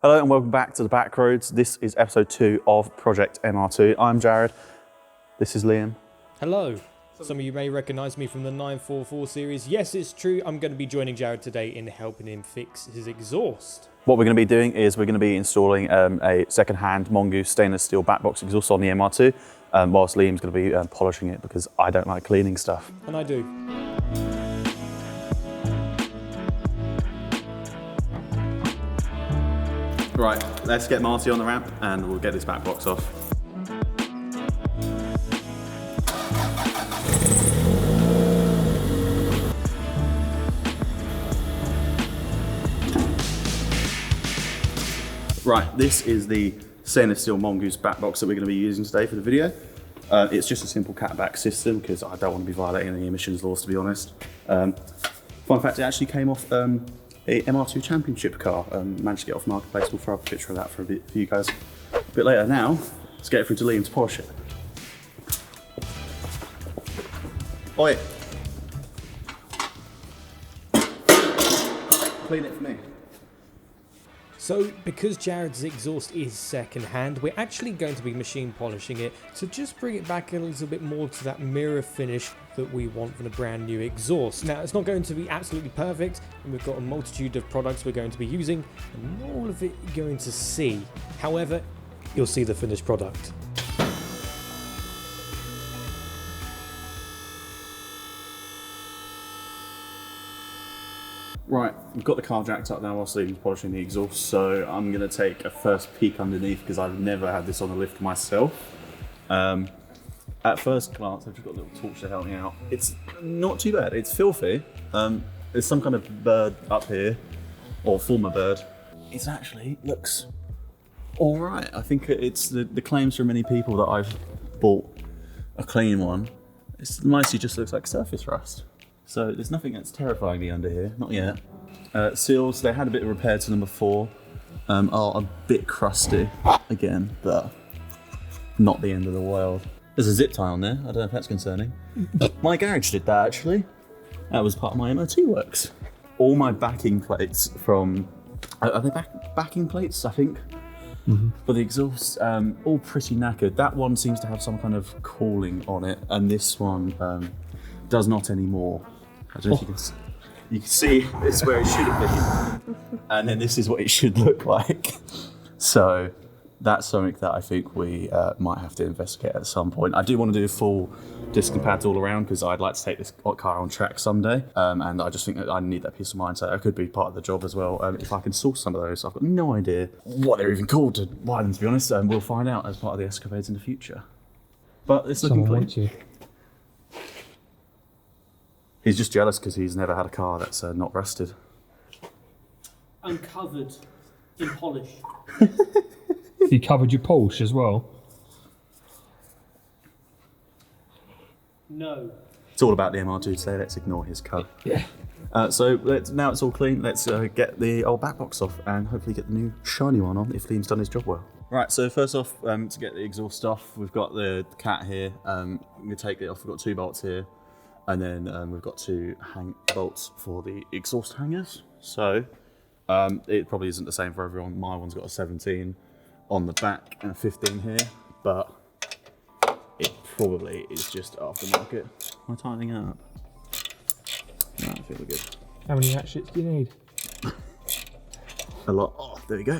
Hello and welcome back to the Back Roads. This is episode 2 of Project MR2. I'm Jared. This is Liam. Hello. Some of you may recognise me from the 944 series. Yes, it's true. I'm going to be joining Jared today in helping him fix his exhaust. What we're going to be doing is we're going to be installing a second-hand Mongoose stainless steel back box exhaust on the MR2, whilst Liam's going to be polishing it because I don't like cleaning stuff. And I do. Right, let's get Marty on the ramp and we'll get this back box off. Right, this is the stainless steel Mongoose back box that we're going to be using today for the video. It's just a simple catback system because I don't want to be violating any emissions laws, to be honest. Fun fact, it actually came off a MR2 championship car. Managed to get off Marketplace. We'll throw up a picture of that for you guys a bit later. Now, let's get it through to Liam to polish it. Oi! Clean it for me. So, because Jared's exhaust is second-hand, we're actually going to be machine polishing it to just bring it back a little bit more to that mirror finish that we want from a brand new exhaust. Now, it's not going to be absolutely perfect, and we've got a multitude of products we're going to be using, and not all of it you're going to see. However, you'll see the finished product. Right, we've got the car jacked up now whilst Liam's polishing the exhaust, so I'm going to take a first peek underneath because I've never had this on the lift myself. At first glance, I've just got a little torch to help me out. It's not too bad, it's filthy. There's some kind of bird up here, or former bird. It actually looks all right. I think it's the claims from many people that I've bought a clean one. It mostly just looks like surface rust. So there's nothing that's terrifying me under here, not yet. Seals, they had a bit of repair to them before, are a bit crusty again, but not the end of the world. There's a zip tie on there, I don't know if that's concerning. My garage did that actually. That was part of my MR2 works. All my backing plates from, are they backing plates, I think? For the exhaust, all pretty knackered. That one seems to have some kind of cooling on it, and this one does not anymore. I don't know if you can see this is where it should have been, and then this is what it should look like. So that's something that I think we might have to investigate at some point. I do want to do a full disc and pads all around because I'd like to take this car on track someday, and I just think that I need that peace of mind, so that could be part of the job as well. If I can source some of those, I've got no idea what they're even called to buy them, to be honest, and we'll find out as part of the escapades in the future. But it's looking clean. He's just jealous because he's never had a car that's not rusted. I'm covered in polish. You covered your Porsche as well? No. It's all about the MR2 today, let's ignore his colour. Yeah. So now it's all clean, let's get the old back box off and hopefully get the new shiny one on if Liam's done his job well. Right, so first off, to get the exhaust off, we've got the cat here. I'm going to take it off, we've got 2 bolts here. And then we've got 2 hang bolts for the exhaust hangers. So it probably isn't the same for everyone. My one's got a 17 on the back and a 15 here, but it probably is just aftermarket. Am I tightening up? No, I feel good. How many ratchets do you need? A lot. Oh, there we go.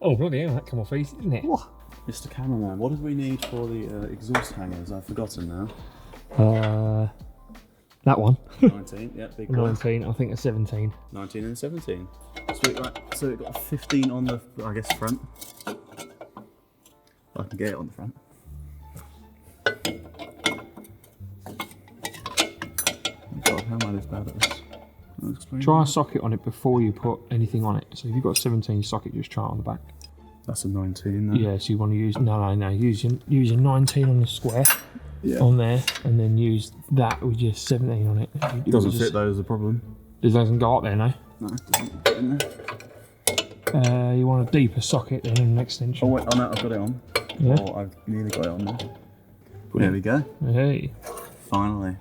Oh, bloody hell, that come off easy, didn't it? Whoa. Mr. Cameraman, what did we need for the exhaust hangers? I've forgotten now. That one. 19, yeah, big one. 19, I think a 17. 19 and 17. Sweet, right. So we've got a 15 on the, I guess, front. I can get it on the front. Oh God, how am I this bad at this? Try a socket on it before you put anything on it. So if you've got a 17 socket, just try it on the back. That's a 19 then. Yeah, so you want to use, no, use your 19 on the square. Yeah. On there, and then use that with your 17 on it. It doesn't fit though, is the problem. It doesn't go up there, no? No, it doesn't fit in there. You want a deeper socket than an extension. Oh wait, oh no, I've got it on. Yeah. Oh, I've nearly got it on there. There we go. Hey. Finally.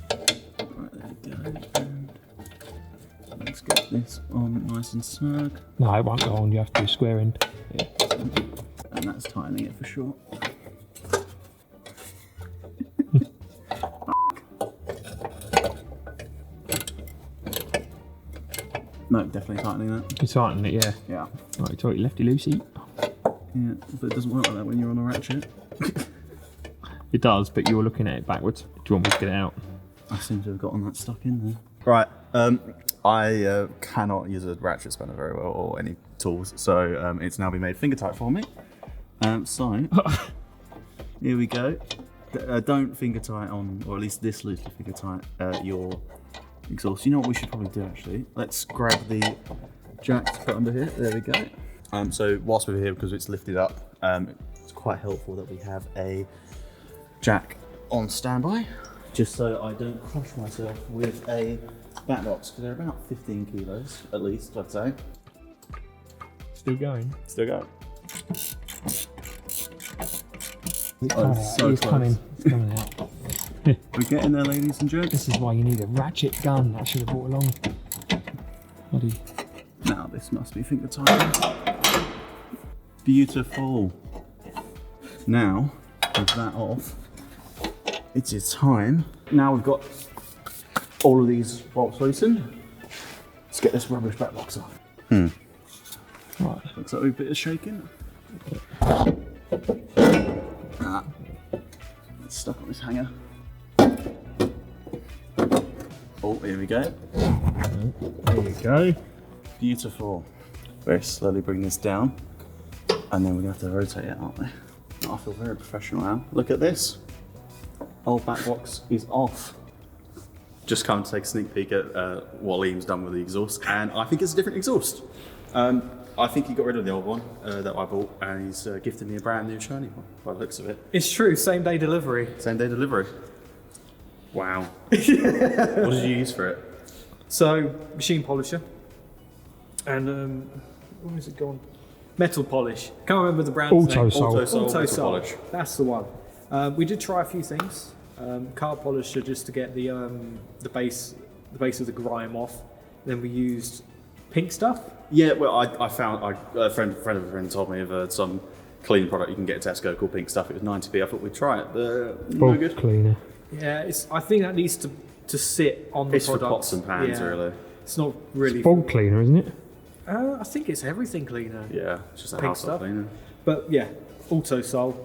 Right, there we go. And let's get this on nice and snug. No, it won't go on. You have to do square end. Yeah. And that's tightening it for sure. No, definitely tightening that. You tighten it, yeah. Yeah. Right, you tighten lefty loosey. Yeah, but it doesn't work like that when you're on a ratchet. It does, but you're looking at it backwards. Do you want me to get it out? I seem to have gotten that stuck in there. Right, I cannot use a ratchet spanner very well or any tools, so it's now been made finger tight for me. So, here we go. Don't finger tight on, or at least this loosely finger tight, your exhaust. You know what we should probably do actually? Let's grab the jack to put under here. There we go. So whilst we're here, because it's lifted up, it's quite helpful that we have a jack on standby, just so I don't crush myself with a back box, because they're about 15 kilos at least, I'd say. Still going. Still going. Oh, so it's close. coming. It's coming out. We're getting there, ladies and gents. This is why you need a ratchet gun. I should have brought along. Bloody. Now this must be finger tight. Beautiful. Now, with that off, it is time. Now we've got all of these bolts loosened. Let's get this rubbish back box off. Right. Looks like a bit of shaking. It's stuck on this hanger. Oh, here we go. There you go. Beautiful. Very slowly bring this down, and then we're going to have to rotate it, aren't we? I feel very professional now. Look at this. Old back box is off. Just come to take a sneak peek at what Liam's done with the exhaust, and I think it's a different exhaust. I think he got rid of the old one that I bought, and he's gifted me a brand new shiny one, by the looks of it. It's true, same day delivery. Same day delivery. Wow. What did you use for it? So, machine polisher. And, where is it gone? Metal polish. Can't remember the brand name. Autosol. Metal polish. That's the one. We did try a few things. Car polisher just to get the base of the grime off. Then we used pink stuff. Yeah, well, I found a friend of a friend told me of some clean product you can get at Tesco called Pink Stuff. It was 90p. I thought we'd try it, but no Bulk good. cleaner. Yeah, I think that needs to sit on the It's product. for pots and pans, Yeah. really. It's not really. Bulk cleaner, isn't it? I think it's everything cleaner. Yeah, it's just a Pink household stuff. cleaner. But yeah, Autosol.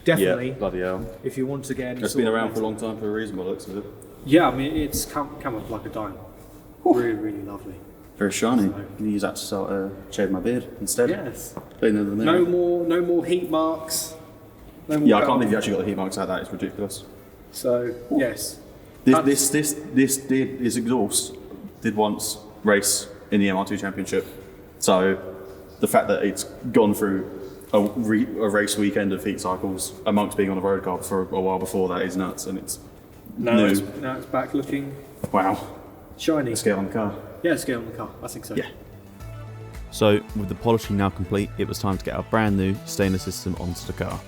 Definitely. Yeah, bloody hell. If you want to get any It's sort been of around for a long time for a reason, by the looks of it. Yeah, I mean it's come up like a dime. Really, really lovely. Very shiny. I'm gonna use that to shave my beard instead. Yes. Cleaner than No more heat marks. No more Yeah, I can't gum. believe you actually got the heat marks like that. It's ridiculous. So yes. This exhaust did once race in the MR2 Championship. So the fact that it's gone through a race weekend of heat cycles amongst being on a road car for a while before that is nuts, and it's Now new. it's back looking Wow. shiny. Let's get on the car. Yeah, let's get on the car. I think so. Yeah. So, with the polishing now complete, it was time to get our brand new stainless system onto the car.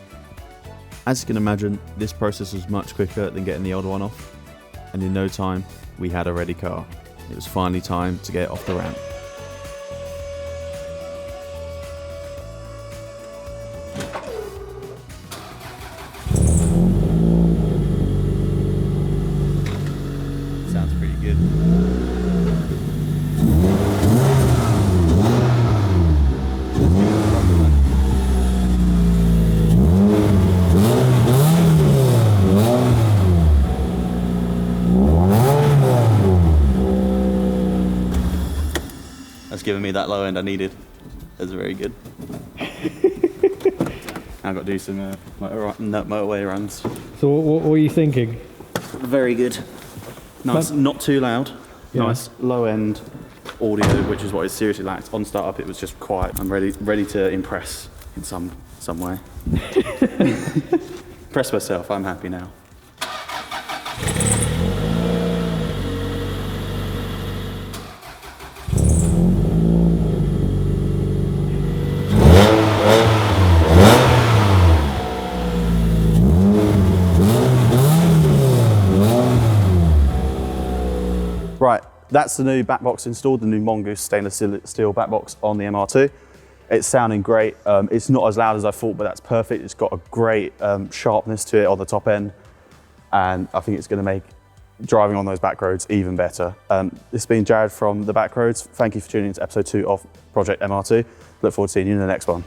As you can imagine, this process was much quicker than getting the old one off, and in no time, we had a ready car. It was finally time to get it off the ramp. Sounds pretty good. That's giving me that low end I needed. That's very good. I've got to do some motorway runs. So what were you thinking? Very good. Nice, not too loud. Yeah. Nice low end audio, which is what it seriously lacked. On startup, it was just quiet. I'm ready to impress in some way. Impress myself. I'm happy now. that's the new back box installed, the new Mongoose stainless steel back box on the MR2. It's sounding great. It's not as loud as I thought, but that's perfect. It's got a great sharpness to it on the top end, and I think it's going to make driving on those back roads even better. This has been Jared from the Back Roads. Thank you for tuning into episode 2 of Project MR2. Look forward to seeing you in the next one.